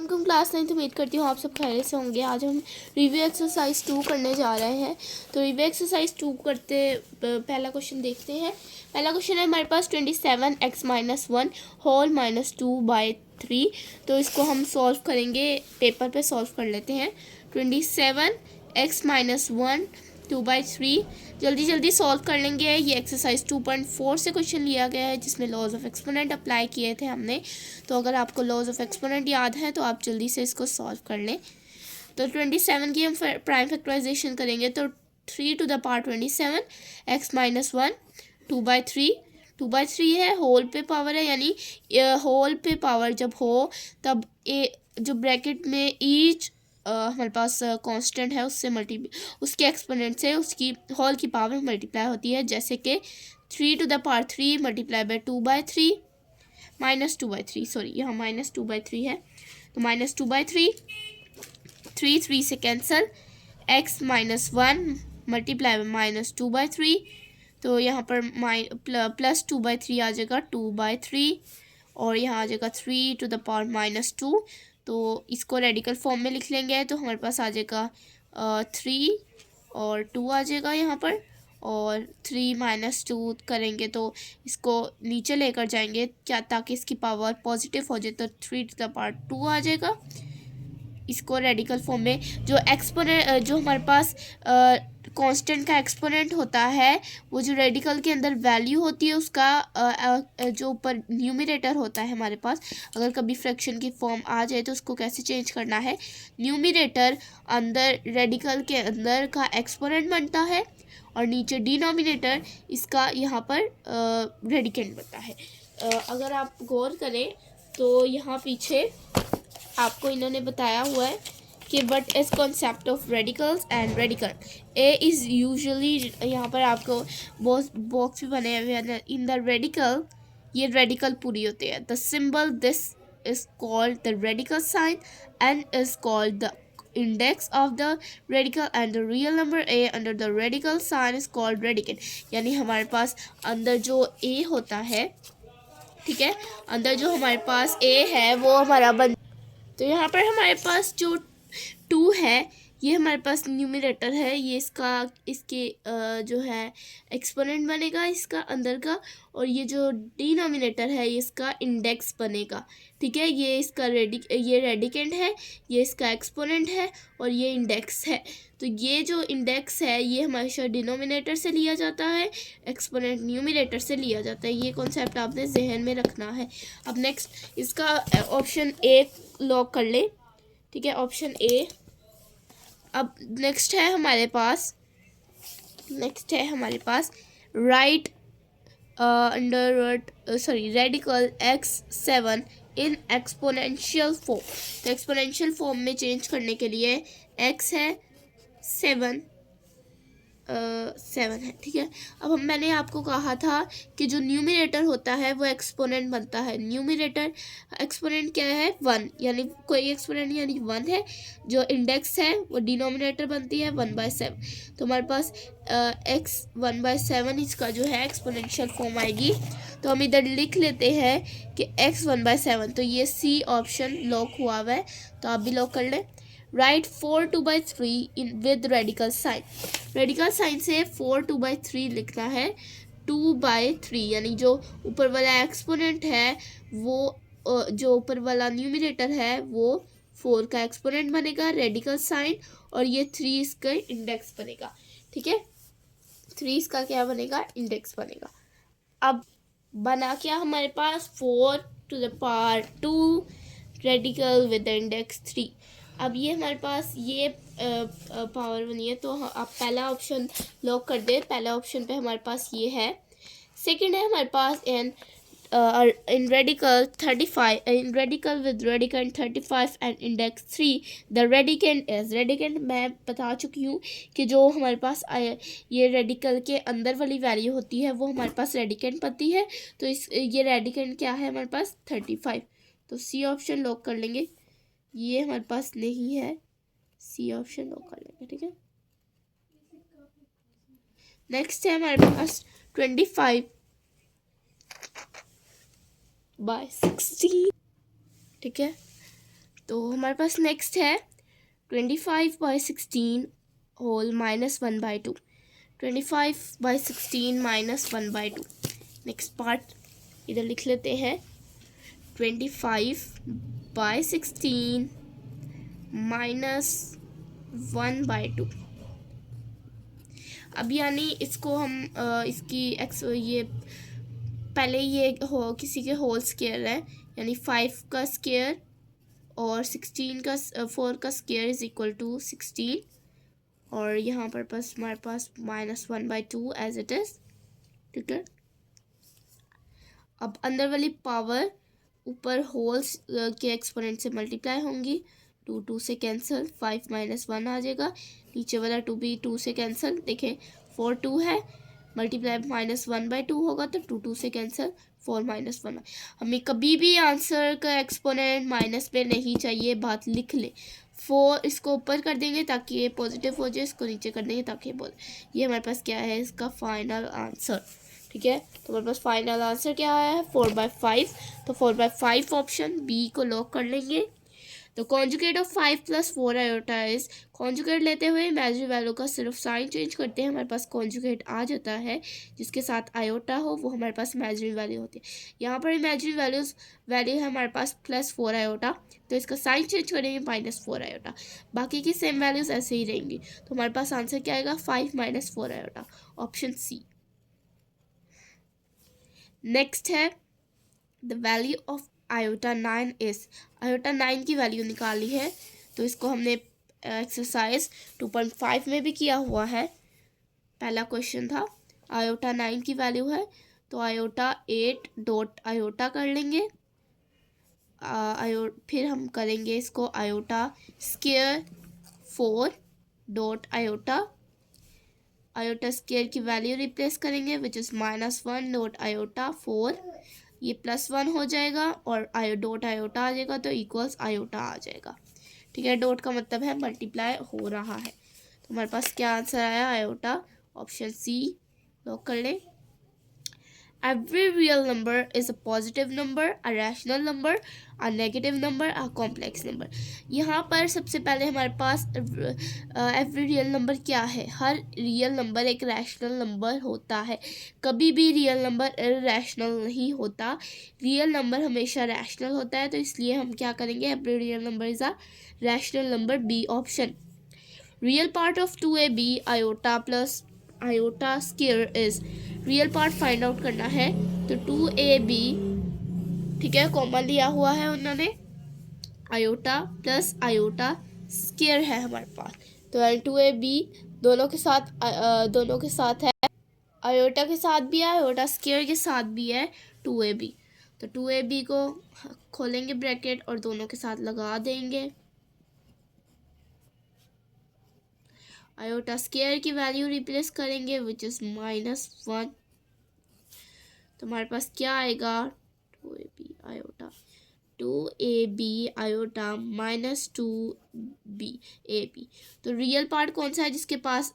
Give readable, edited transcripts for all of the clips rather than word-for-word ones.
Welcome class 9। उम्मीद करती हूँ आप सब खैरियत से होंगे। आज हम रिव्यू एक्सरसाइज 2 करने जा रहे हैं। तो रिव्यू एक्सरसाइज 2 करते पहला क्वेश्चन देखते हैं। पहला क्वेश्चन है हमारे पास 27x-1 होल -2/3। तो इसको हम सॉल्व करेंगे, पेपर पे सॉल्व कर लेते हैं। 27x-1 2/3 जल्दी जल्दी सॉल्व कर लेंगे। ये एक्सरसाइज 2.4 से क्वेश्चन लिया गया है, जिसमें लॉज ऑफ एक्सपोनेंट अप्लाई किए थे हमने। तो अगर आपको लॉज ऑफ एक्सपोनेंट याद है तो आप जल्दी से इसको सॉल्व कर लें। तो 27 की हम प्राइम फैक्टराइजेशन करेंगे। तो 3 टू द पावर 27 x-1 2/3 है, होल पे पावर है, यानी होल पे पावर जब हो तब जो ब्रैकेट में ईच हमारे पास कांस्टेंट है उसके एक्सपोनेंट से उसकी होल की पावर मल्टीप्लाई होती है। जैसे कि 3 to the power 3 multiply by 2/3 -2/3, sorry यहाँ -2/3 है। तो -2/3, 3 से कैंसल, x-1 मल्टीप्लाई बाय -2/3, तो यहाँ पर +2/3 आ जाएगा 2/3, और यहाँ आ जाएगा 3 टू द पावर -2। तो इसको रेडिकल फॉर्म में लिख लेंगे तो हमारे पास आ जाएगा 3 और 2 आ जाएगा यहाँ पर, और 3 - 2 करेंगे तो इसको नीचे लेकर जाएंगे क्या, ताकि इसकी पावर पॉजिटिव हो जाए। तो 3 टू द पावर 2 आ जाएगा। इसको रेडिकल फॉर्म में जो हमारे पास कांस्टेंट का एक्सपोनेंट होता है, वो जो रेडिकल के अंदर वैल्यू होती है उसका जो ऊपर न्यूमरेटर होता है हमारे पास, अगर कभी फ्रैक्शन की फॉर्म आ जाए तो उसको कैसे चेंज करना है। न्यूमरेटर अंदर रेडिकल के अंदर का एक्सपोनेंट बनता है और नीचे डिनोमिनेटर इसका यहाँ पर रेडिकेंड बनता है। अगर आप गौर करें तो यहाँ पीछे आपको इन्होंने बताया हुआ है कि what is concept of radicals and radical. A is usually, यहाँ पर आपको बॉक्स भी बने हुए हैं। इन द रेडिकल, ये रेडिकल पूरी होते हैं। The symbol this is called the radical sign and is called the index of the radical and the real number A under the radical sign is called radicand. यानी हमारे पास अंदर जो ए होता है, ठीक है, अंदर जो हमारे पास ए है वो हमारा तो यहाँ पर हमारे पास जो 2 है ये हमारे पास न्यूमरेटर है, ये इसके जो है एक्सपोनेंट बनेगा इसका अंदर का, और ये जो डिनोमिनेटर है ये इसका इंडेक्स बनेगा। ठीक है, ये इसका ये रेडिकेंड है, ये इसका एक्सपोनेंट है और ये इंडेक्स है। तो ये जो इंडेक्स है ये हमेशा डिनोमिनेटर से लिया जाता है, एक्सपोनेंट न्यूमरेटर से लिया जाता है। ये कॉन्सेप्ट आपने जहन में रखना है। अब नेक्स्ट इसका ऑप्शन ए लॉक कर ले, ठीक है, ऑप्शन ए। अब नेक्स्ट है हमारे पास write radical x7 in exponential form. तो एक्सपोनेंशियल फॉर्म में चेंज करने के लिए x है 7 है, ठीक है। अब मैंने आपको कहा था कि जो न्यूमरेटर होता है वो एक्सपोनेंट बनता है। न्यूमरेटर एक्सपोनेंट क्या है, 1, यानी कोई एक्सपोनेंट यानी 1 है। जो इंडेक्स है वो डिनोमिनेटर बनती है 1/7। तो हमारे पास x 1/7 इसका जो है एक्सपोनेंशियल फॉर्म आएगी। तो हम इधर लिख लेते हैं कि x 1/7। तो ये सी ऑप्शन लॉक हुआ हुआ है, तो आप भी लॉक कर लें। Right 4 2/3 in with radical sign. Radical sign से 4 2/3 लिखना है। 2/3 यानी जो ऊपर वाला एक्सपोनेंट है वो जो ऊपर वाला न्यूमरेटर है वो 4 का एक्सपोनेंट बनेगा, रेडिकल साइन, और ये 3 इसका इंडेक्स बनेगा। ठीक है, 3 इसका क्या बनेगा, इंडेक्स बनेगा। अब बना क्या हमारे पास, 4 to the power 2 radical with the index 3। अब ये हमारे पास ये पावर बनी है, तो आप पहला ऑप्शन लॉक कर दे। पहला ऑप्शन पे हमारे पास ये है। सेकंड है हमारे पास in radical 35 in radical with radicand 35 and index 3 the radicand is. Radicand मैं बता चुकी हूँ कि जो हमारे पास ये रेडिकल के अंदर वाली वैल्यू होती है वो हमारे पास रेडिकेंड बनती है। तो ये रेडिकेंड क्या है हमारे पास 35। तो सी ऑप्शन लॉक कर लेंगे, ये हमारे पास नहीं है, सी ऑप्शन लॉक कर लेंगे। ठीक है, नेक्स्ट है हमारे पास 25/16। ठीक है, तो हमारे पास नेक्स्ट है 25/16 होल -1/2। 25/16 -1/2। नेक्स्ट पार्ट इधर लिख लेते हैं 25/16 -1/2। अब यानी इसको हम इसकी ये पहले ये हो किसी के होल स्क्वायर है, यानी 5 का स्क्वायर और 16 का 4 का स्क्वायर इज इक्वल टू 16, और यहाँ पर बस हमारे पास -1/2 एज इट इज़। ठीक है, अब अंदर वाली पावर ऊपर होल्स के एक्सपोनेंट से मल्टीप्लाई होंगी, 2 से कैंसिल, 5 - 1 आ जाएगा, नीचे वाला 2 भी 2 से कैंसिल, देखें 4 2 है, मल्टीप्लाई -1/2 होगा तो 2 से कैंसिल, 4 - 1। हमें कभी भी आंसर का एक्सपोनेंट माइनस पे नहीं चाहिए, बात लिख ले। 4 इसको ऊपर कर देंगे ताकि ये पॉजिटिव हो जाए, इसको नीचे कर देंगे ताकि ये हमारे पास क्या है, इसका फाइनल आंसर। ठीक है, तो हमारे पास फाइनल आंसर क्या आया है 4/5। तो 4/5 ऑप्शन बी को लॉक कर लेंगे। तो conjugate of 5 + 4 iota is, conjugate लेते हुए इमेजिनरी वैल्यू का सिर्फ साइन चेंज करते हैं, हमारे पास कॉन्जुगेट आ जाता है, जिसके साथ आयोटा हो वो हमारे पास इमेजिनरी वैल्यू होती है। यहाँ पर इमेजिनरी वैल्यू है हमारे पास +4 आयोटा, तो इसका साइन चेंज करेंगे -4 आयोटा, बाकी की सेम वैल्यूज ऐसे ही रहेंगी। तो हमारे पास आंसर क्या आएगा 5 - 4 आयोटा, ऑप्शन सी। नेक्स्ट है the value of iota 9 is, iota 9 की वैल्यू निकाली है, तो इसको हमने एक्सरसाइज 2.5 में भी किया हुआ है। पहला क्वेश्चन था आयोटा 9 की वैल्यू है, तो आयोटा 8 डॉट आयोटा कर लेंगे, फिर हम करेंगे इसको iota square 4 dot iota, iota square की वैल्यू रिप्लेस करेंगे विच इज़ -1 डॉट आयोटा 4, ये +1 हो जाएगा और डॉट आयोटा आ जाएगा तो इक्वल्स आयोटा आ जाएगा। ठीक है, डॉट का मतलब है मल्टीप्लाई हो रहा है, तो हमारे पास क्या आंसर आया आयोटा, ऑप्शन सी लॉक कर लें। Every real number is a positive number, a rational number, a negative number, a complex number। यहाँ पर सबसे पहले हमारे पास एवरी रियल नंबर क्या है, हर रियल नंबर एक रैशनल नंबर होता है, कभी भी रियल नंबर इरैशनल नहीं होता, रियल नंबर हमेशा रैशनल होता है, तो इसलिए हम क्या करेंगे every real number is a rational number, B option. Real part of 2ab iota plus iota square is, real part find out करना है, तो 2ab, ठीक है, कॉमन लिया हुआ है उन्होंने, आयोटा प्लस आयोटा स्क्वायर है हमारे पास, तो 2ab दोनों के साथ है, आयोटा के साथ भी है, आयोटा स्क्वायर के साथ भी है 2ab, तो 2ab को खोलेंगे ब्रैकेट और दोनों के साथ लगा देंगे, आयोटा स्क्वायर की वैल्यू रिप्लेस करेंगे विच इज़ -1, तो हमारे पास क्या आएगा 2ab iota, 2ab iota -2b ab, तो रियल पार्ट कौन सा है जिसके पास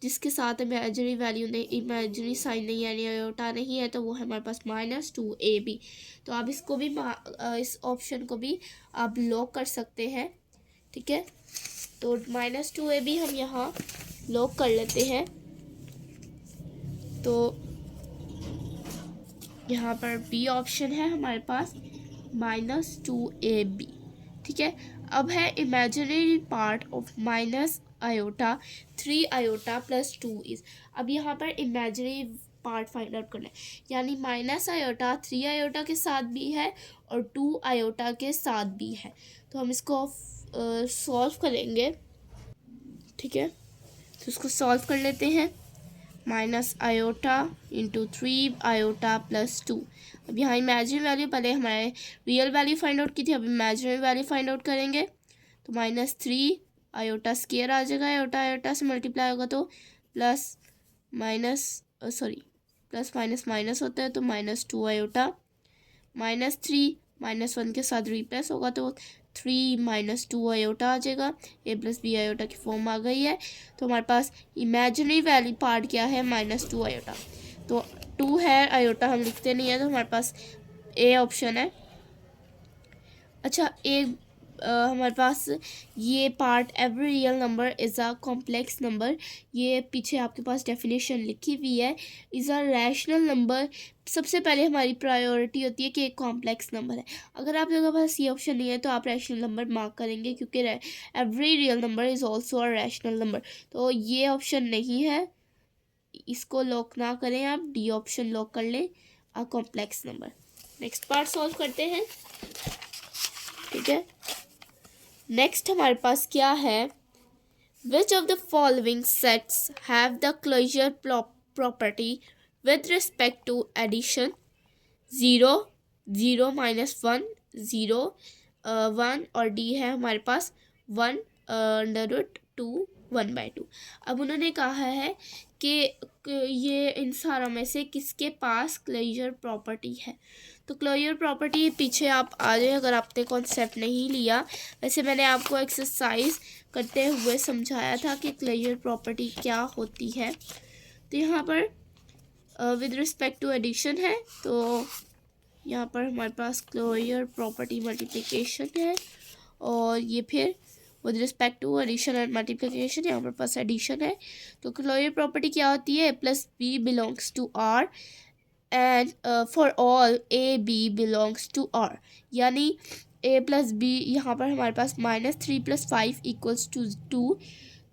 जिसके साथ इमेजिनरी वैल्यू नहीं, इमेजिनरी साइन नहीं यानी आयोटा नहीं है, तो वो है हमारे पास -2ab। तो आप इसको भी इस ऑप्शन को भी आप लॉक कर सकते हैं। ठीक है, तो -2ab हम यहाँ लॉक कर लेते हैं, तो यहाँ पर बी ऑप्शन है हमारे पास -2ab। ठीक है, अब है imaginary part of minus iota 3 iota + 2 is, अब यहाँ पर इमेजिनरी पार्ट फाइंड आउट करना है, यानी माइनस आयोटा 3 आयोटा के साथ भी है और 2 आयोटा के साथ भी है, तो हम इसको सॉल्व करेंगे। ठीक है, तो इसको सॉल्व कर लेते हैं, माइनस आयोटा इंटू 3 आयोटा + 2। अब यहाँ इमेजिनरी वैल्यू पहले हमारे रियल वैल्यू फाइंड आउट की थी, अब इमेजिनरी वैल्यू फाइंड आउट करेंगे, तो -3 आयोटा स्क्वायर आ जाएगा, आयोटा आयोटा से मल्टीप्लाई होगा तो प्लस माइनस होता है, तो -2 आयोटा, -3 -1 के साथ रिप्लेस होगा तो 3 - 2 आयोटा आ जाएगा, a + b आयोटा की फॉर्म आ गई है, तो हमारे पास इमेजिनरी वैल्यू पार्ट क्या है -2 आयोटा, तो 2 है आयोटा हम लिखते नहीं है, तो हमारे पास ए ऑप्शन है अच्छा, एक हमारे पास ये part every real number is a complex number, ये पीछे आपके पास डेफिनेशन लिखी हुई है। इज़ अ रैशनल नंबर, सबसे पहले हमारी प्रायोरिटी होती है कि एक कॉम्प्लेक्स नंबर है। अगर आप लोगों के पास ये ऑप्शन नहीं है तो आप रैशनल नंबर मार्क करेंगे, क्योंकि every real number is also a rational number. तो ये ऑप्शन नहीं है, इसको लॉक ना करें, आप डी ऑप्शन लॉक कर लें, a complex number. Next part solve करते हैं, ठीक है। नेक्स्ट हमारे पास क्या है, which of the following sets have the closure property with respect to addition. Zero, zero minus one, zero, one, और डी है हमारे पास वन अंडर रूट टू, 1/2। अब उन्होंने कहा है कि ये इन सारों में से किसके पास क्लोजर प्रॉपर्टी है। तो क्लोजर प्रॉपर्टी पीछे आप आ जाए अगर आपने कॉन्सेप्ट नहीं लिया। वैसे मैंने आपको एक्सरसाइज करते हुए समझाया था कि क्लोजर प्रॉपर्टी क्या होती है। तो यहाँ पर विद रिस्पेक्ट टू एडिशन है, तो यहाँ पर हमारे पास क्लोजर प्रॉपर्टी मल्टीप्लिकेशन है, और ये फिर with respect to addition and multiplication यहाँ पर पास एडिशन है। तो क्लोजर प्रॉपर्टी क्या होती है, plus B belongs to R and for all A B belongs to R, यानी ए प्लस बी, यहाँ पर हमारे पास -3 + 5 इक्वल्स टू 2,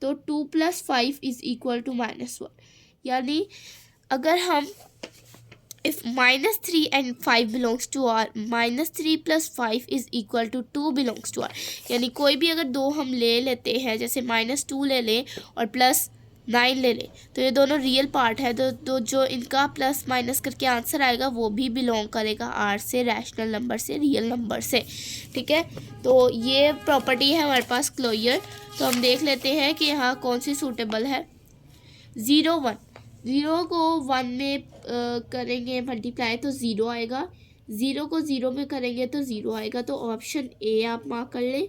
तो 2 + 5 इज इक्वल टू -1, यानी अगर हम if -3 and 5 belongs to R, -3 + 5 is equal to 2 belongs to R, यानी कोई भी अगर दो हम ले लेते हैं, जैसे -2 ले लें और +9 ले लें, तो ये दोनों रियल पार्ट है, तो जो इनका प्लस माइनस करके आंसर आएगा वो भी बिलोंग करेगा आर से, रैशनल नंबर से, रियल नंबर से, ठीक है। तो ये प्रॉपर्टी है हमारे पास क्लोजर। तो हम देख लेते हैं कि यहाँ कौन सी सूटेबल है। 0 1, 0 को 1 में करेंगे मल्टीप्लाई तो 0 आएगा, 0 को 0 में करेंगे तो 0 आएगा, तो ऑप्शन ए आप मार्क कर लें,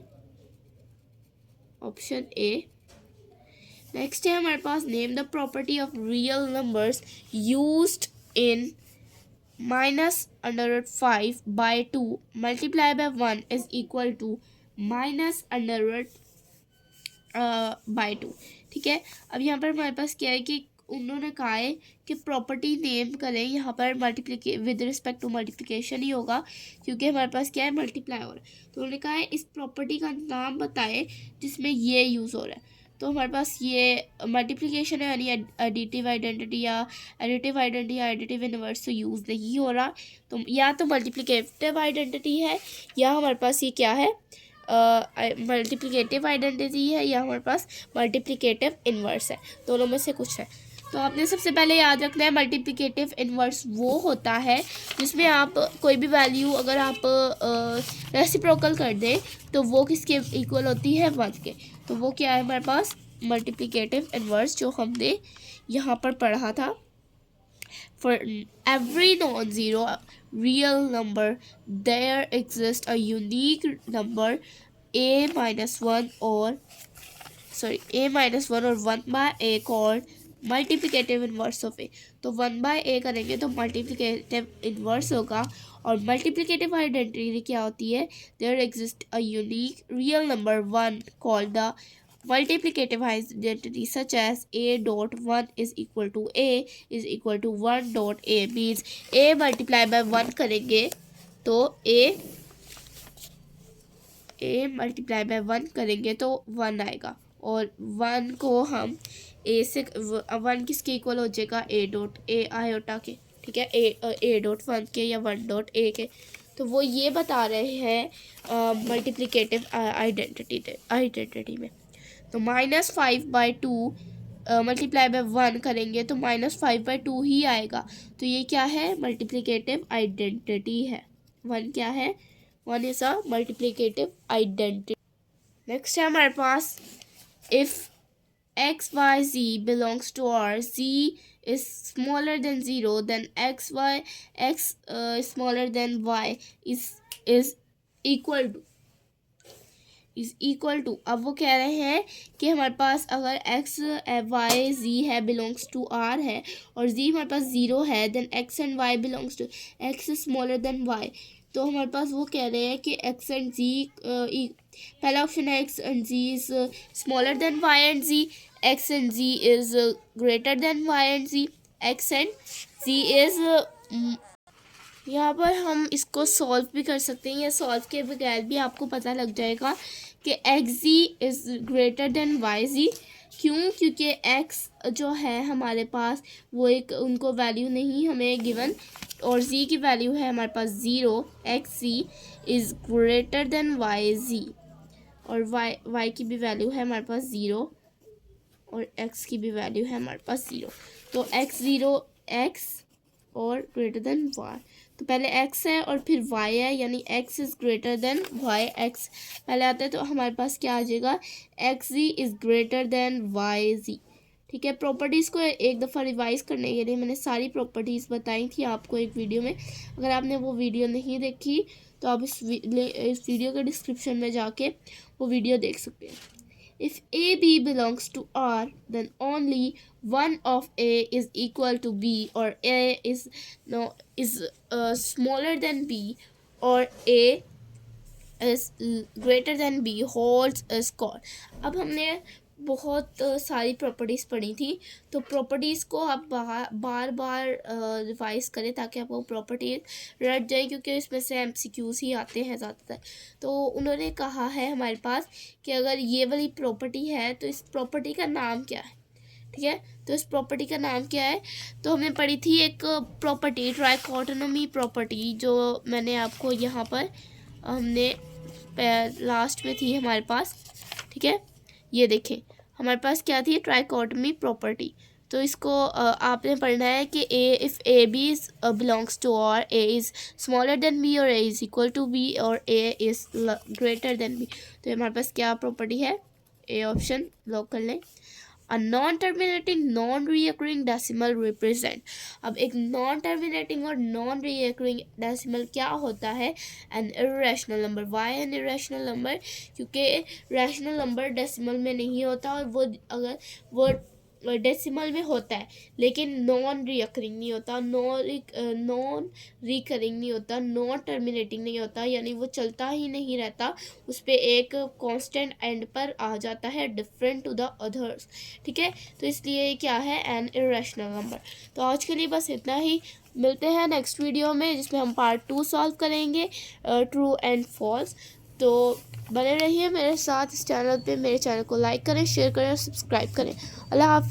ऑप्शन ए। नेक्स्ट है हमारे पास, name the property of real numbers used in -√5/2 multiply by 1 is equal to -√/2, ठीक है। अब यहाँ पर हमारे पास क्या है कि उन्होंने कहा है कि प्रॉपर्टी नेम करें, यहाँ पर विद रिस्पेक्ट टू मल्टीप्लिकेशन ही होगा, क्योंकि हमारे पास क्या है, मल्टीप्लाई हो रहा है। तो उन्होंने कहा है इस प्रॉपर्टी का नाम बताएं जिसमें ये यूज़ हो रहा है। तो हमारे पास ये मल्टीप्लिकेशन है, यानी एडिटिव आइडेंटिटी या एडिटिव इनवर्स तो यूज़ नहीं हो रहा। तो या तो मल्टीप्लिकेटिव आइडेंटिटी है, या हमारे पास ये क्या है, मल्टीप्लिकेटिव आइडेंटिटी है, या हमारे पास मल्टीप्लिकेटिव इन्वर्स है, दोनों में से कुछ है। तो आपने सबसे पहले याद रखना है, मल्टीप्लिकेटिव इन्वर्स वो होता है जिसमें आप कोई भी वैल्यू अगर आप रेसिप्रोकल कर दें तो वो किसके इक्वल होती है, 1 के। तो वो क्या है हमारे पास, मल्टीप्लिकेटिव इन्वर्स, जो हमने यहाँ पर पढ़ा था। For every non-zero real number, there exists a unique number a-1 or a-1 or 1/a called multiplicative inverse of A. तो 1/a करेंगे तो मल्टीप्लिकेटिव इन्वर्स होगा, और मल्टीप्लिकेटिव आइडेंटिटी क्या होती है, there exist a unique real number 1 called the multiplicative identity such as a.1 is equal to a is equal to 1.a, means a multiply by 1 करेंगे तो a multiply by 1 करेंगे तो 1 आएगा, और 1 को हम a से 1 किसके इक्वल हो जाएगा, a.a आयोटा के, ठीक है, a.1 के या 1.a के। तो वो ये बता रहे हैं मल्टीप्लिकेटिव आइडेंटिटी में। तो -5/2 मल्टीप्लाई बाय 1 करेंगे तो -5/2 ही आएगा। तो ये क्या है, मल्टीप्लिकेटिव आइडेंटिटी है। 1 क्या है, 1 is a multiplicative identity. Next है हमारे पास, if x y z belongs to R, z is smaller than 0, then x smaller than y is equal to अब वो कह रहे हैं कि हमारे पास अगर x y z है बिलोंग्स टू r है, और z हमारे पास 0 है, then x and y belongs to x smaller than y, तो हमारे पास वो कह रहे हैं कि एक्स एंड जी, पहला ऑप्शन है X and Z is smaller than Y and Z, X and Z is greater than Y and Z, X and Z is, यहाँ पर हम इसको सॉल्व भी कर सकते हैं या सॉल्व के बगैर भी आपको पता लग जाएगा कि x g is greater than y g. क्यों? क्योंकि एक्स जो है हमारे पास वो एक उनको वैल्यू नहीं हमें गिवन, और जी की वैल्यू है हमारे पास 0। X g is greater than y g, और वाई की भी वैल्यू है हमारे पास 0, और एक्स की भी वैल्यू है हमारे पास 0। तो एक्स 0 एक्स और ग्रेटर देन वाई, तो पहले एक्स है और फिर वाई है, यानी x is greater than y, x पहले आता है तो हमारे पास क्या आ जाएगा, x g is greater than y g. ठीक है, प्रॉपर्टीज़ को एक दफ़ा रिवाइज करने के लिए मैंने सारी प्रॉपर्टीज़ बताई थी आपको एक वीडियो में। अगर आपने वो वीडियो नहीं देखी तो आप इस वीडियो के डिस्क्रिप्शन में जाके वो वीडियो देख सकते हैं। If AB belongs to R, then only one of A is equal to B, or A is smaller than B, or A is greater than B holds a score। अब हमने बहुत सारी प्रॉपर्टीज़ पढ़ी थी, तो प्रॉपर्टीज़ को आप बार बार revise करें ताकि आपको प्रॉपर्टीज़ रट जाए, क्योंकि इसमें से MCQs ही आते हैं ज़्यादातर। तो उन्होंने कहा है हमारे पास कि अगर ये वाली प्रॉपर्टी है तो इस प्रॉपर्टी का नाम क्या है। ठीक है, तो इस प्रॉपर्टी का नाम क्या है, तो हमने पढ़ी थी एक प्रॉपर्टी ट्राइकोटोनॉमी प्रॉपर्टी, जो मैंने आपको यहाँ पर हमने लास्ट में थी हमारे पास। ठीक है, ये देखें हमारे पास क्या थी, ट्राइकोटोमी प्रॉपर्टी। तो इसको आपने पढ़ना है कि a if a B belongs to R, a is smaller than b, और a is equal to b, और a is greater than b. तो हमारे पास क्या प्रॉपर्टी है, ए ऑप्शन लॉक कर लें। A non-terminating non-reoccurring decimal represent। अब एक non-terminating और non-reoccurring decimal क्या होता है, an irrational number। why an irrational number? क्योंकि rational number decimal में नहीं होता, और वो अगर वो डेसिमल में होता है लेकिन नॉन रिकरिंग नहीं होता, नॉन रिकरिंग नहीं होता, नॉन टर्मिनेटिंग नहीं होता, यानी वो चलता ही नहीं रहता, उस पर एक कांस्टेंट एंड पर आ जाता है, डिफरेंट टू द अदर्स। ठीक है, तो इसलिए क्या है, एन इरेशनल नंबर। तो आज के लिए बस इतना ही, मिलते हैं नेक्स्ट वीडियो में जिसमें हम पार्ट 2 सॉल्व करेंगे, ट्रू एंड फॉल्स। तो बने रहिए मेरे साथ इस चैनल पे, मेरे चैनल को लाइक करें, शेयर करें और सब्सक्राइब करें। अल्लाह हाफ़िज़।